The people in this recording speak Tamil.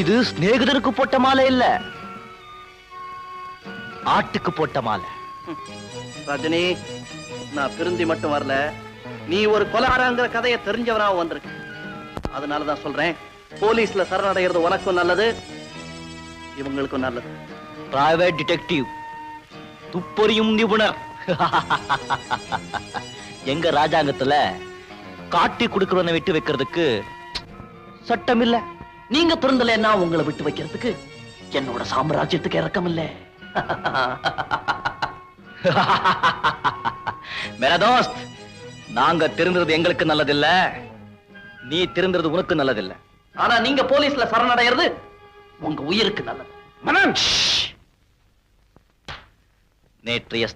இது ஸ்நேகிதருக்கு போட்ட மாலை இல்ல, ஆட்டுக்கு போட்ட மாலை. ரஜினி, நான் திருந்தி மட்டும் வரல, நீ ஒரு கொலைகாரங்கிற கதையை தெரிஞ்சவனா வந்திருக்க. அதனாலதான் சொல்றேன், போலீஸ்ல சரணடைகிறது உனக்கும் நல்லது, இவங்களுக்கும் நல்லது. பிரைவேட் டிடெக்டிவ், துப்பறியும் நிபுணர். எங்க ராஜாங்கத்துல காட்டி கொடுக்கிறவனை விட்டு வைக்கிறதுக்கு சட்டம் இல்ல. நீங்க திருந்தலைன்னா உங்களை விட்டு வைக்கிறதுக்கு என்னோட சாம்ராஜ்யத்துக்கு இறக்கம் இல்ல. மேரா தோஸ்த், நாங்க திருந்தது எங்களுக்கு நல்லதில்ல, நீ திருந்தது உனக்கு நல்லதில்ல. ஆனா நீங்க போலீஸ்ல சரணடைகிறது உங்க உயிருக்கு நல்லது. மனன், நேற்றைய